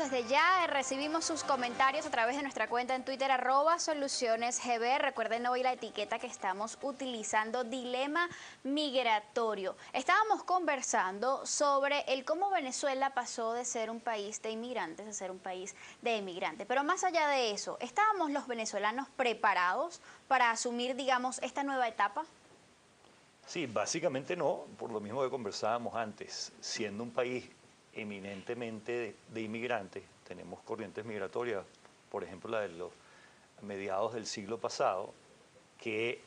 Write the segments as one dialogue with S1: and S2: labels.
S1: Desde ya recibimos sus comentarios a través de nuestra cuenta en Twitter, @solucionesgb. Recuerden hoy la etiqueta que estamos utilizando, dilema migratorio. Estábamos conversando sobre el cómo Venezuela pasó de ser un país de inmigrantes a ser un país de emigrantes. Pero más allá de eso, ¿estábamos los venezolanos preparados para asumir, digamos, esta nueva etapa?
S2: Sí, básicamente no, por lo mismo que conversábamos antes. Siendo un país eminentemente de inmigrantes, tenemos corrientes migratorias, por ejemplo la de los mediados del siglo pasado, que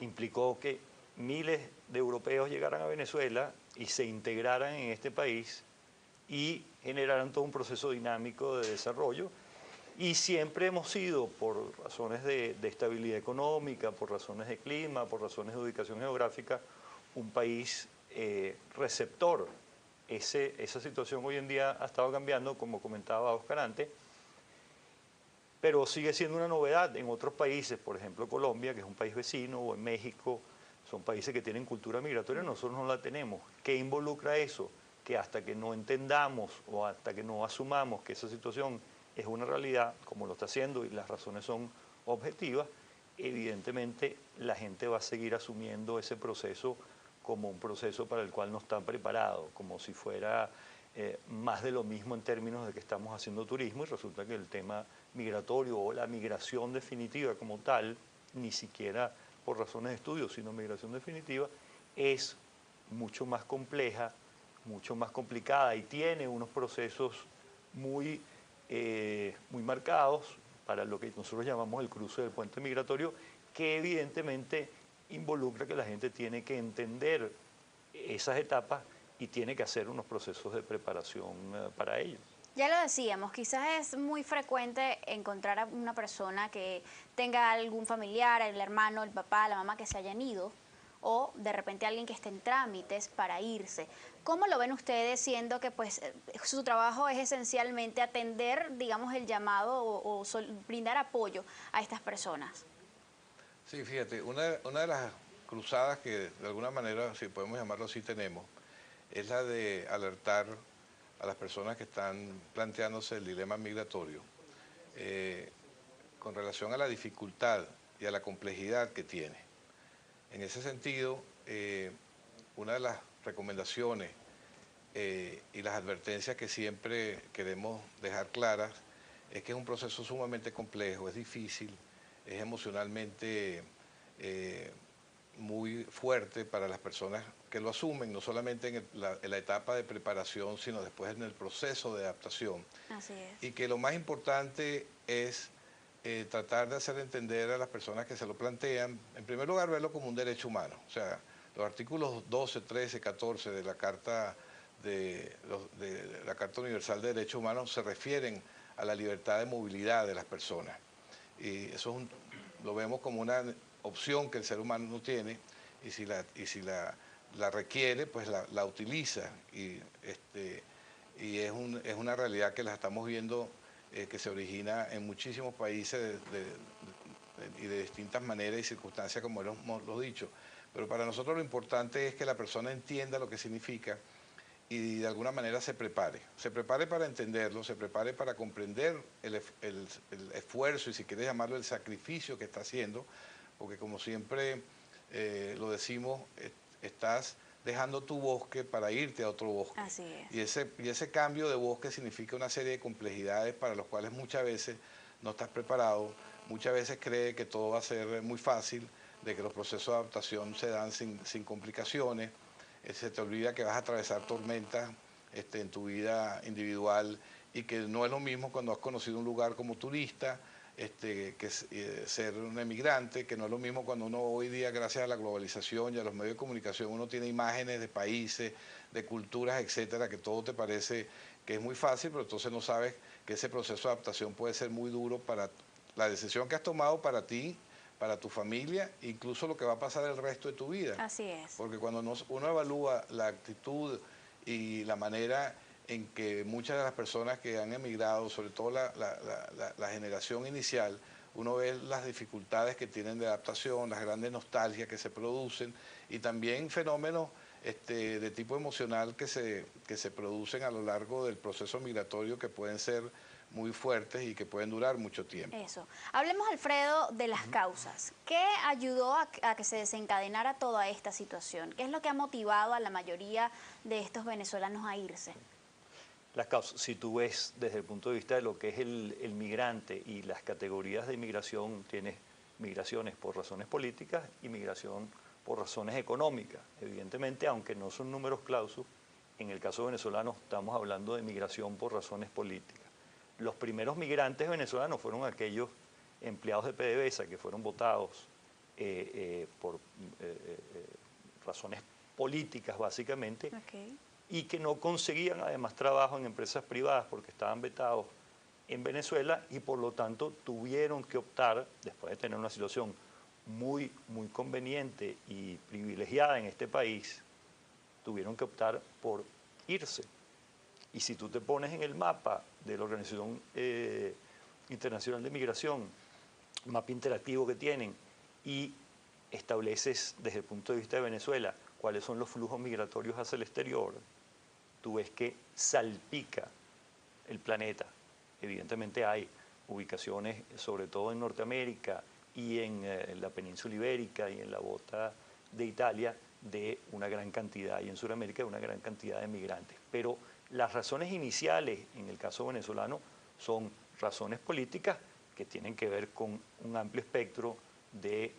S2: implicó que miles de europeos llegaran a Venezuela y se integraran en este país y generaran todo un proceso dinámico de desarrollo. Y siempre hemos sido, por razones de estabilidad económica, por razones de clima, por razones de ubicación geográfica, un país receptor. Esa situación hoy en día ha estado cambiando, como comentaba Oscar antes, pero sigue siendo una novedad en otros países, por ejemplo Colombia, que es un país vecino, o en México, son países que tienen cultura migratoria, nosotros no la tenemos. ¿Qué involucra eso? Que hasta que no entendamos o hasta que no asumamos que esa situación es una realidad, como lo está haciendo, y las razones son objetivas, evidentemente la gente va a seguir asumiendo ese proceso como un proceso para el cual no está preparado, como si fuera más de lo mismo en términos de que estamos haciendo turismo, y resulta que el tema migratorio o la migración definitiva como tal, ni siquiera por razones de estudio, sino migración definitiva, es mucho más compleja, mucho más complicada y tiene unos procesos muy, muy marcados para lo que nosotros llamamos el cruce del puente migratorio, que evidentemente involucra que la gente tiene que entender esas etapas y tiene que hacer unos procesos de preparación para ello.
S1: Ya lo decíamos, quizás es muy frecuente encontrar a una persona que tenga algún familiar, el hermano, el papá, la mamá que se hayan ido, o de repente alguien que esté en trámites para irse. ¿Cómo lo ven ustedes, siendo que pues su trabajo es esencialmente atender, digamos, el llamado o brindar apoyo a estas personas?
S3: Sí, fíjate, una de las cruzadas que de alguna manera, si podemos llamarlo así, tenemos, es la de alertar a las personas que están planteándose el dilema migratorio eh, con relación a la dificultad y a la complejidad que tiene. En ese sentido, una de las recomendaciones y las advertencias que siempre queremos dejar claras es que es un proceso sumamente complejo, es difícil, es emocionalmente eh, muy fuerte para las personas que lo asumen, no solamente en la etapa de preparación, sino después en el proceso de adaptación.
S1: Así es.
S3: Y que lo más importante es tratar de hacer entender a las personas que se lo plantean, en primer lugar, verlo como un derecho humano. O sea, los artículos 12, 13, 14 de la de la Carta Universal de Derechos Humanos se refieren a la libertad de movilidad de las personas. Y eso lo vemos como una opción que el ser humano no tiene, y si la requiere, pues la utiliza. Y es una realidad que la estamos viendo, que se origina en muchísimos países y de distintas maneras y circunstancias, como hemos lo dicho. Pero para nosotros lo importante es que la persona entienda lo que significa y de alguna manera se prepare para entenderlo, se prepare para comprender el esfuerzo y, si quieres llamarlo, el sacrificio que está haciendo, porque como siempre lo decimos, estás dejando tu bosque para irte a otro bosque.
S1: Así es.
S3: Y ese cambio de bosque significa una serie de complejidades para las cuales muchas veces no estás preparado, muchas veces crees que todo va a ser muy fácil, de que los procesos de adaptación se dan sin complicaciones. Se te olvida que vas a atravesar tormentas en tu vida individual, y que no es lo mismo cuando has conocido un lugar como turista, ser un emigrante, que no es lo mismo cuando uno hoy día, gracias a la globalización y a los medios de comunicación, uno tiene imágenes de países, de culturas, etcétera, que todo te parece que es muy fácil, pero entonces no sabes que ese proceso de adaptación puede ser muy duro para la decisión que has tomado, para ti, para tu familia, incluso lo que va a pasar el resto de tu vida.
S1: Así es.
S3: Porque cuando uno evalúa la actitud y la manera en que muchas de las personas que han emigrado, sobre todo la generación inicial, uno ve las dificultades que tienen de adaptación, las grandes nostalgias que se producen, y también fenómenos de tipo emocional que se producen a lo largo del proceso migratorio, que pueden ser muy fuertes y que pueden durar mucho tiempo.
S1: Eso. Hablemos, Alfredo, de las causas. ¿Qué ayudó a que se desencadenara toda esta situación? ¿Qué es lo que ha motivado a la mayoría de estos venezolanos a irse?
S2: Las causas, si tú ves desde el punto de vista de lo que es el migrante y las categorías de inmigración, tienes migraciones por razones políticas y migración por razones económicas. Evidentemente, aunque no son números clausus, en el caso venezolano estamos hablando de migración por razones políticas. Los primeros migrantes venezolanos fueron aquellos empleados de PDVSA que fueron votados por razones políticas básicamente,
S1: Okay.
S2: y que no conseguían además trabajo en empresas privadas porque estaban vetados en Venezuela y por lo tanto tuvieron que optar, después de tener una situación muy conveniente y privilegiada en este país, tuvieron que optar por irse. Y si tú te pones en el mapa de la Organización Internacional de Migración, mapa interactivo que tienen, y estableces desde el punto de vista de Venezuela cuáles son los flujos migratorios hacia el exterior, tú ves que salpica el planeta. Evidentemente hay ubicaciones, sobre todo en Norteamérica y en la península ibérica y en la bota de Italia, de una gran cantidad, y en Sudamérica de una gran cantidad de migrantes. Pero las razones iniciales, en el caso venezolano, son razones políticas que tienen que ver con un amplio espectro de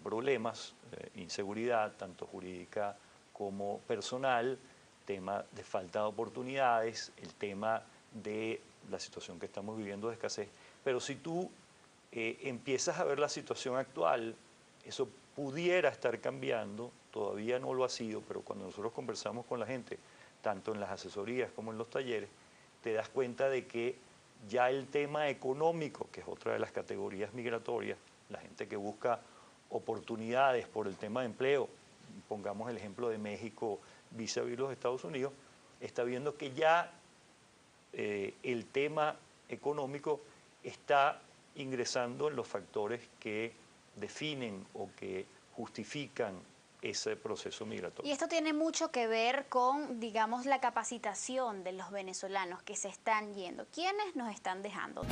S2: problemas, inseguridad, tanto jurídica como personal, tema de falta de oportunidades, el tema de la situación que estamos viviendo de escasez. Pero si tú empiezas a ver la situación actual, eso pudiera estar cambiando, todavía no lo ha sido, pero cuando nosotros conversamos con la gente, tanto en las asesorías como en los talleres, te das cuenta de que ya el tema económico, que es otra de las categorías migratorias, la gente que busca oportunidades por el tema de empleo, pongamos el ejemplo de México vis-a-vis los Estados Unidos, está viendo que ya el tema económico está ingresando en los factores que definen o que justifican ese proceso migratorio.
S1: Y esto tiene mucho que ver con, digamos, la capacitación de los venezolanos que se están yendo. ¿Quiénes nos están dejando?